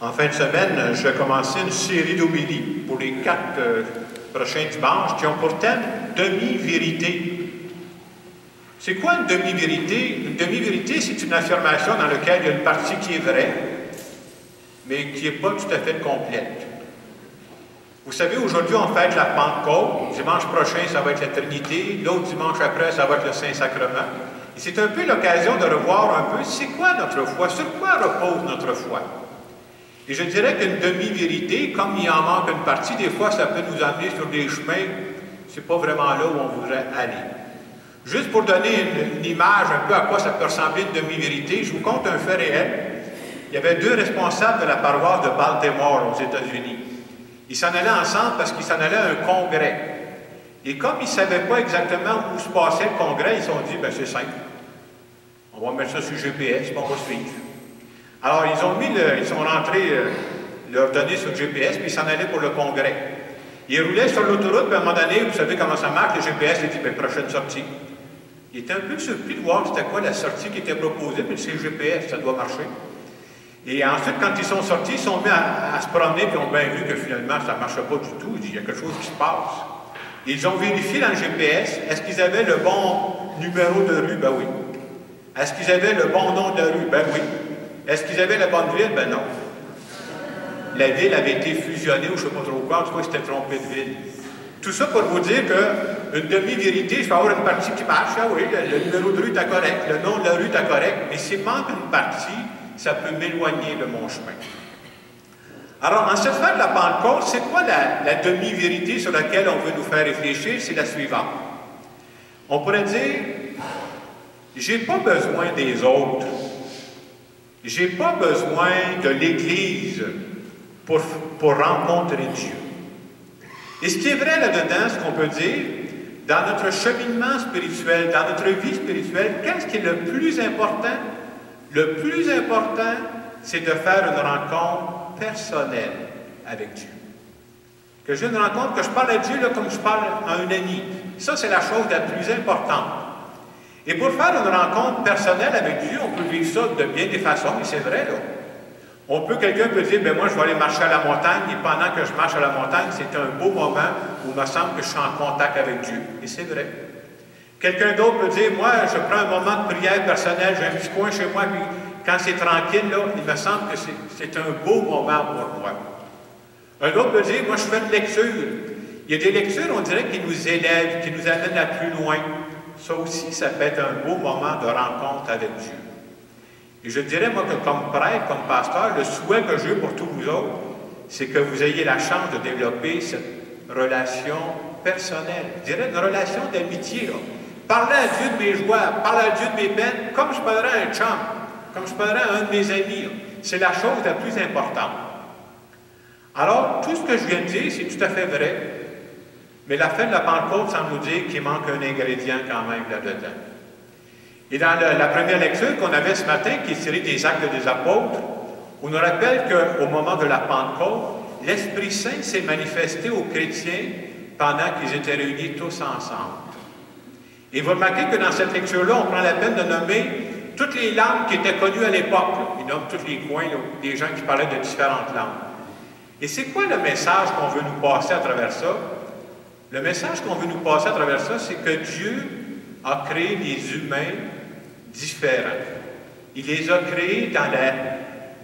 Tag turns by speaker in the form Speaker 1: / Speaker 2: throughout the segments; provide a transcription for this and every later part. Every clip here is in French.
Speaker 1: En fin de semaine, je vais commencer une série d'homélies pour les 4 prochains dimanches qui ont pour thème « Demi-vérité ». C'est quoi une demi-vérité? Une demi-vérité, c'est une affirmation dans laquelle il y a une partie qui est vraie, mais qui n'est pas tout à fait complète. Vous savez, aujourd'hui, on fête la Pentecôte. Dimanche prochain, ça va être la Trinité. L'autre dimanche après, ça va être le Saint-Sacrement. Et c'est un peu l'occasion de revoir un peu c'est quoi notre foi, sur quoi repose notre foi. Et je dirais qu'une demi-vérité, comme il en manque une partie, des fois, ça peut nous amener sur des chemins, c'est pas vraiment là où on voudrait aller. Juste pour donner une image un peu à quoi ça peut ressembler une demi-vérité, je vous conte un fait réel. Il y avait 2 responsables de la paroisse de Baltimore aux États-Unis. Ils s'en allaient ensemble parce qu'ils s'en allaient à un congrès. Et comme ils ne savaient pas exactement où se passait le congrès, ils se sont dit, ben c'est simple. On va mettre ça sur GPS, puis on va suivre. Alors, ils sont rentrés leurs données sur le GPS, puis ils s'en allaient pour le congrès. Ils roulaient sur l'autoroute, puis à un moment donné, vous savez comment ça marche, le GPS, il dit, ben prochaine sortie. Il était un peu surpris de voir c'était quoi la sortie qui était proposée, mais c'est le GPS, ça doit marcher. Et ensuite, quand ils sont sortis, ils sont mis à se promener, puis ils ont bien vu que finalement, ça ne marchait pas du tout. Ils disent, il y a quelque chose qui se passe. Ils ont vérifié dans le GPS, est-ce qu'ils avaient le bon numéro de rue? Ben oui. Est-ce qu'ils avaient le bon nom de rue? Ben oui. Est-ce qu'ils avaient la bonne ville? Ben non. La ville avait été fusionnée, ou je ne sais pas trop quoi, en tout cas, ils s'étaient trompés de ville. Tout ça pour vous dire qu'une demi-vérité, je vais avoir une partie qui marche, ah oui, le numéro de rue est correct, le nom de la rue est correct, mais s'il manque une partie, ça peut m'éloigner de mon chemin. Alors, en cette fête de la Pentecôte, c'est quoi la demi-vérité sur laquelle on veut nous faire réfléchir? C'est la suivante. On pourrait dire, j'ai pas besoin des autres. J'ai pas besoin de l'Église pour rencontrer Dieu. Et ce qui est vrai là-dedans, ce qu'on peut dire, dans notre cheminement spirituel, dans notre vie spirituelle, qu'est-ce qui est le plus important? Le plus important, c'est de faire une rencontre personnelle avec Dieu. Que j'ai une rencontre, que je parle à Dieu là, comme je parle à un ami. Ça, c'est la chose la plus importante. Et pour faire une rencontre personnelle avec Dieu, on peut vivre ça de bien des façons, et c'est vrai, là. Quelqu'un peut dire, ben moi, je vais aller marcher à la montagne, et pendant que je marche à la montagne, c'est un beau moment où il me semble que je suis en contact avec Dieu. Et c'est vrai. Quelqu'un d'autre peut dire, moi, je prends un moment de prière personnelle, j'ai un petit coin chez moi, puis quand c'est tranquille, là, il me semble que c'est un beau moment pour moi. Un autre peut dire, moi, je fais une lecture. Il y a des lectures, on dirait, qui nous élèvent, qui nous amènent à plus loin. Ça aussi, ça peut être un beau moment de rencontre avec Dieu. Et je dirais, moi, que comme prêtre, comme pasteur, le souhait que j'ai pour tous vous autres, c'est que vous ayez la chance de développer cette relation personnelle. Je dirais une relation d'amitié, là. Parler à Dieu de mes joies, parler à Dieu de mes peines, comme je parlerais à un chum, comme je parlerais à un de mes amis. C'est la chose la plus importante. Alors, tout ce que je viens de dire, c'est tout à fait vrai, mais la fête de la Pentecôte semble nous dire qu'il manque un ingrédient quand même là-dedans. Et dans la première lecture qu'on avait ce matin, qui est tirée des Actes des Apôtres, on nous rappelle qu'au moment de la Pentecôte, l'Esprit Saint s'est manifesté aux chrétiens pendant qu'ils étaient réunis tous ensemble. Et vous remarquez que dans cette lecture-là, on prend la peine de nommer toutes les langues qui étaient connues à l'époque. Ils nomment tous les coins, là, des gens qui parlaient de différentes langues. Et c'est quoi le message qu'on veut nous passer à travers ça? Le message qu'on veut nous passer à travers ça, c'est que Dieu a créé les humains différents. Il les a créés dans la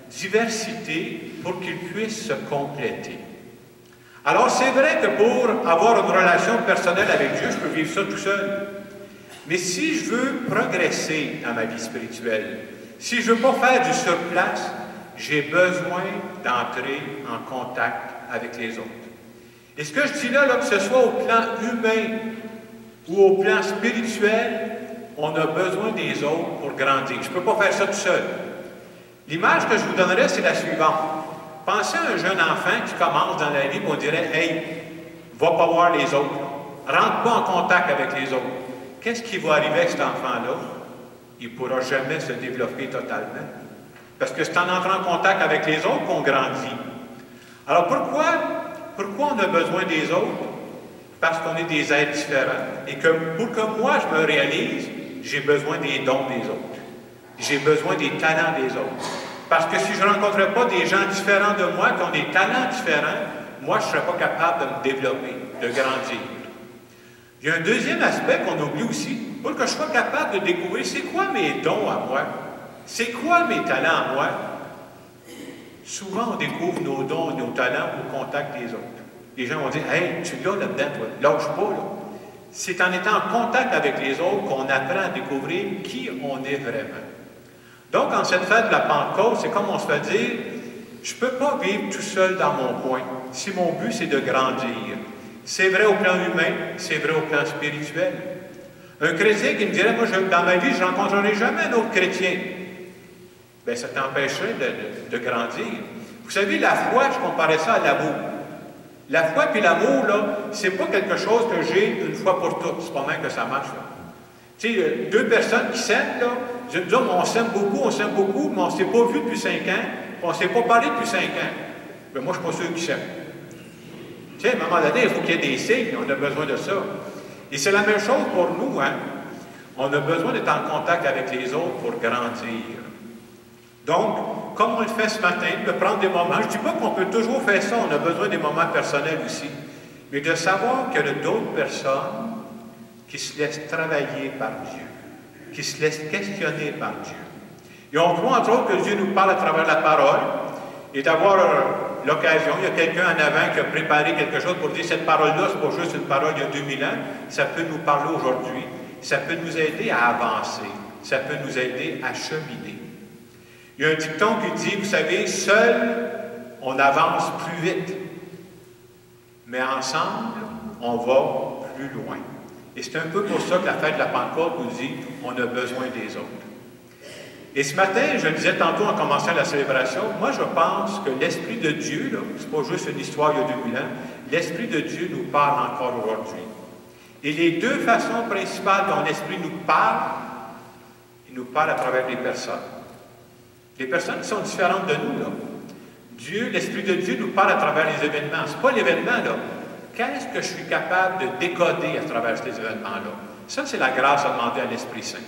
Speaker 1: diversité pour qu'ils puissent se compléter. Alors, c'est vrai que pour avoir une relation personnelle avec Dieu, je peux vivre ça tout seul. Mais si je veux progresser dans ma vie spirituelle, si je ne veux pas faire du surplace, j'ai besoin d'entrer en contact avec les autres. Et ce que je dis là, que ce soit au plan humain ou au plan spirituel, on a besoin des autres pour grandir. Je ne peux pas faire ça tout seul. L'image que je vous donnerais, c'est la suivante. Pensez à un jeune enfant qui commence dans la vie, on dirait, « Hey, va pas voir les autres. Rentre pas en contact avec les autres. » Qu'est-ce qui va arriver avec cet enfant-là? Il ne pourra jamais se développer totalement. Parce que c'est en entrant en contact avec les autres qu'on grandit. Alors pourquoi on a besoin des autres? Parce qu'on est des êtres différents. Et que pour que moi je me réalise, j'ai besoin des dons des autres. J'ai besoin des talents des autres. Parce que si je ne rencontrais pas des gens différents de moi, qui ont des talents différents, moi, je ne serais pas capable de me développer, de grandir. Il y a un deuxième aspect qu'on oublie aussi, pour que je sois capable de découvrir c'est quoi mes dons à moi, c'est quoi mes talents à moi. Souvent, on découvre nos dons, nos talents au contact des autres. Les gens vont dire « Hey, tu l'as là-dedans, toi, lâche pas, là. » C'est en étant en contact avec les autres qu'on apprend à découvrir qui on est vraiment. Donc, en cette fête de la Pentecôte, c'est comme on se fait dire « Je ne peux pas vivre tout seul dans mon coin si mon but, c'est de grandir. » C'est vrai au plan humain, c'est vrai au plan spirituel. Un chrétien qui me dirait « Moi, dans ma vie, je ne rencontrerai jamais un autre chrétien. » Bien, ça t'empêcherait de grandir. Vous savez, la foi, je comparais ça à l'amour. La foi puis l'amour, là, c'est pas quelque chose que j'ai une fois pour toutes. C'est pas même que ça marche, là. Tu sais, deux personnes qui s'aiment, là, nous autres, on s'aime beaucoup, mais on ne s'est pas vu depuis 5 ans, puis on ne s'est pas parlé depuis 5 ans. Mais moi, je ne suis pas sûr qu'ils s'aiment. Tu sais, à un moment donné, il faut qu'il y ait des signes, on a besoin de ça. Et c'est la même chose pour nous, hein. On a besoin d'être en contact avec les autres pour grandir. Donc, comme on le fait ce matin, de prendre des moments, je ne dis pas qu'on peut toujours faire ça, on a besoin des moments personnels aussi, mais de savoir qu'il y a d'autres personnes qui se laissent travailler par Dieu, qui se laissent questionner par Dieu. Et on voit entre autres que Dieu nous parle à travers la parole, et d'avoir l'occasion, il y a quelqu'un en avant qui a préparé quelque chose pour dire cette parole-là, c'est pas juste une parole il y a 2000 ans, ça peut nous parler aujourd'hui, ça peut nous aider à avancer, ça peut nous aider à cheminer. Il y a un dicton qui dit, vous savez, seul, on avance plus vite, mais ensemble, on va plus loin. Et c'est un peu pour ça que la fête de la Pentecôte nous dit, on a besoin des autres. Et ce matin, je le disais tantôt en commençant la célébration, moi je pense que l'Esprit de Dieu, c'est pas juste une histoire il y a 2000 ans, l'Esprit de Dieu nous parle encore aujourd'hui. Et les deux façons principales dont l'Esprit nous parle, il nous parle à travers les personnes. Les personnes qui sont différentes de nous, là. Dieu, l'Esprit de Dieu nous parle à travers les événements. Ce n'est pas l'événement, là. Qu'est-ce que je suis capable de décoder à travers ces événements-là? Ça, c'est la grâce à demander à l'Esprit Saint.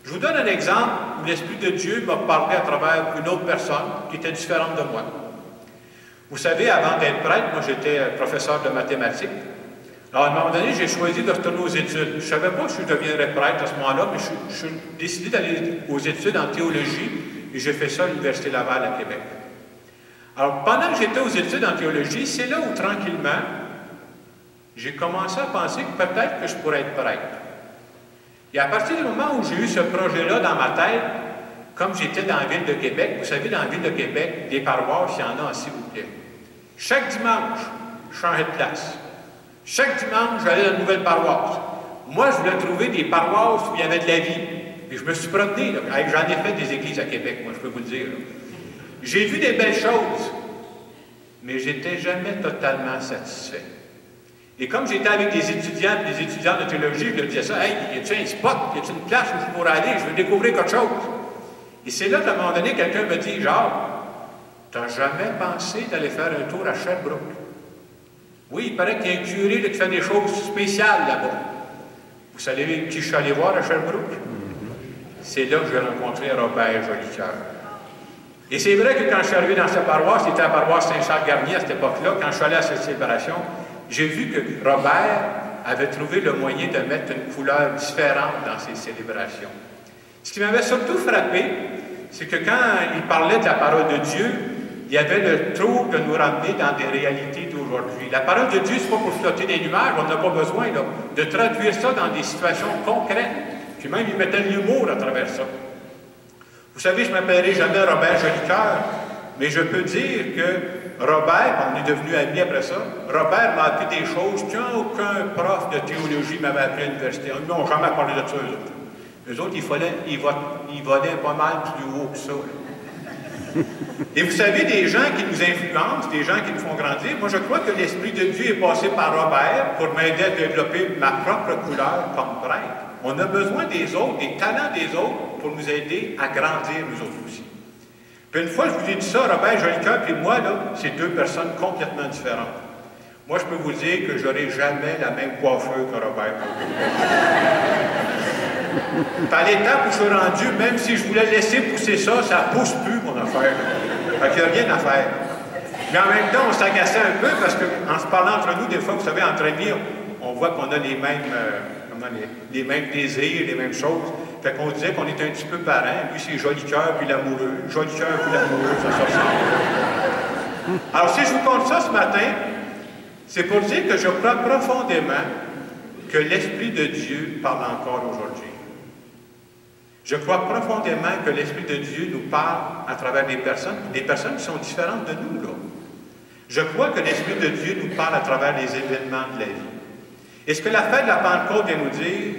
Speaker 1: Je vous donne un exemple où l'Esprit de Dieu m'a parlé à travers une autre personne qui était différente de moi. Vous savez, avant d'être prêtre, moi, j'étais professeur de mathématiques. Alors, à un moment donné, j'ai choisi de retourner aux études. Je ne savais pas si je deviendrais prêtre à ce moment-là, mais je suis décidé d'aller aux études en théologie. Et j'ai fait ça à l'Université Laval à Québec. Alors, pendant que j'étais aux études en théologie, c'est là où, tranquillement, j'ai commencé à penser que peut-être que je pourrais être prêtre. Et à partir du moment où j'ai eu ce projet-là dans ma tête, comme j'étais dans la ville de Québec, vous savez, dans la ville de Québec, des paroisses, il y en a, s'il vous plaît. Chaque dimanche, je changeais de place. Chaque dimanche, j'allais dans une nouvelle paroisse. Moi, je voulais trouver des paroisses où il y avait de la vie. Et je me suis promené, j'en ai fait des églises à Québec, moi, je peux vous le dire. J'ai vu des belles choses, mais je n'étais jamais totalement satisfait. Et comme j'étais avec des étudiants de théologie, je leur disais ça, « Hey, y a-t-il un spot, y a-t-il une place où je pourrais aller, je veux découvrir quelque chose. » Et c'est là qu'à un moment donné, quelqu'un me dit, « Jacques, tu n'as jamais pensé d'aller faire un tour à Sherbrooke? » Oui, il paraît qu'il y a un curé là, qui fait des choses spéciales là-bas. Vous savez qui je suis allé voir à Sherbrooke? C'est là que j'ai rencontré Robert Jolicoeur. Et c'est vrai que quand je suis arrivé dans cette paroisse, c'était la paroisse Saint-Charles-Garnier à cette époque-là, quand je suis allé à cette célébration, j'ai vu que Robert avait trouvé le moyen de mettre une couleur différente dans ses célébrations. Ce qui m'avait surtout frappé, c'est que quand il parlait de la parole de Dieu, il y avait le tour de nous ramener dans des réalités d'aujourd'hui. La parole de Dieu, ce n'est pas pour flotter des nuages, on n'a pas besoin là, de traduire ça dans des situations concrètes. Puis même, il mettait de l'humour à travers ça. Vous savez, je ne m'appellerai jamais Robert Jolicoeur, mais je peux dire que Robert, on est devenu amis après ça, Robert m'a appris des choses qu'aucun prof de théologie m'avait appris à l'université. Ils n'ont jamais parlé de ça, eux autres. Eux autres, ils volaient pas mal plus haut que ça. Là. Et vous savez, des gens qui nous influencent, des gens qui nous font grandir, moi je crois que l'Esprit de Dieu est passé par Robert pour m'aider à développer ma propre couleur comme prêtre. On a besoin des autres, des talents des autres, pour nous aider à grandir nous autres aussi. Puis une fois, je vous ai dit ça, Robert Jolicoeur et moi, là, c'est deux personnes complètement différentes. Moi, je peux vous dire que je n'aurai jamais la même coiffeur que Robert. À l'étape où je suis rendu, même si je voulais laisser pousser ça, ça ne pousse plus, mon enfant. faire. Fait qu'il n'y a rien à faire. Mais en même temps, on s'agaçait un peu parce qu'en se parlant entre nous, des fois, vous savez, entre amis, on voit qu'on a les mêmes, les mêmes désirs, les mêmes choses. Fait qu'on disait qu'on était un petit peu parents. Lui, c'est Joli Cœur puis l'amoureux. Joli Cœur puis l'amoureux, ça se ressemble. Alors, si je vous compte ça ce matin, c'est pour dire que je crois profondément que l'Esprit de Dieu parle encore aujourd'hui. Je crois profondément que l'Esprit de Dieu nous parle à travers des personnes qui sont différentes de nous, là. Je crois que l'Esprit de Dieu nous parle à travers les événements de la vie. Et ce que la fête de la Pentecôte vient nous dire,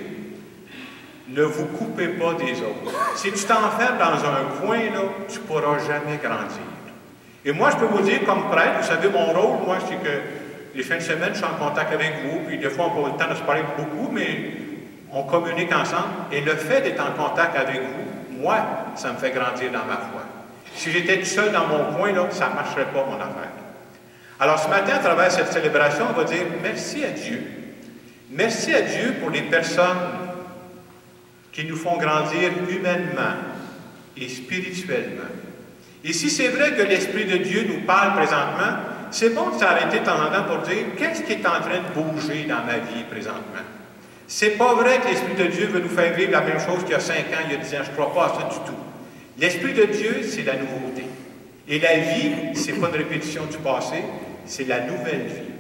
Speaker 1: ne vous coupez pas des autres. Si tu t'enfermes dans un coin, là, tu ne pourras jamais grandir. Et moi, je peux vous dire, comme prêtre, vous savez, mon rôle, moi, c'est que les fins de semaine, je suis en contact avec vous, puis des fois, on n'a pas le temps de se parler beaucoup, mais on communique ensemble. Et le fait d'être en contact avec vous, moi, ça me fait grandir dans ma foi. Si j'étais tout seul dans mon coin, là, ça ne marcherait pas, mon affaire. Alors, ce matin, à travers cette célébration, on va dire merci à Dieu. Merci à Dieu pour les personnes qui nous font grandir humainement et spirituellement. Et si c'est vrai que l'Esprit de Dieu nous parle présentement, c'est bon de s'arrêter de temps en temps pour dire qu'est-ce qui est en train de bouger dans ma vie présentement. C'est pas vrai que l'Esprit de Dieu veut nous faire vivre la même chose qu'il y a 5 ans, il y a 10 ans. Je ne crois pas à ça du tout. L'Esprit de Dieu, c'est la nouveauté. Et la vie, ce n'est pas une répétition du passé, c'est la nouvelle vie.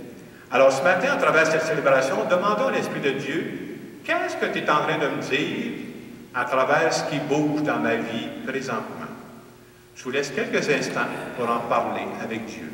Speaker 1: Alors ce matin, à travers cette célébration, demandons à l'Esprit de Dieu, qu'est-ce que tu es en train de me dire à travers ce qui bouge dans ma vie présentement? Je vous laisse quelques instants pour en parler avec Dieu.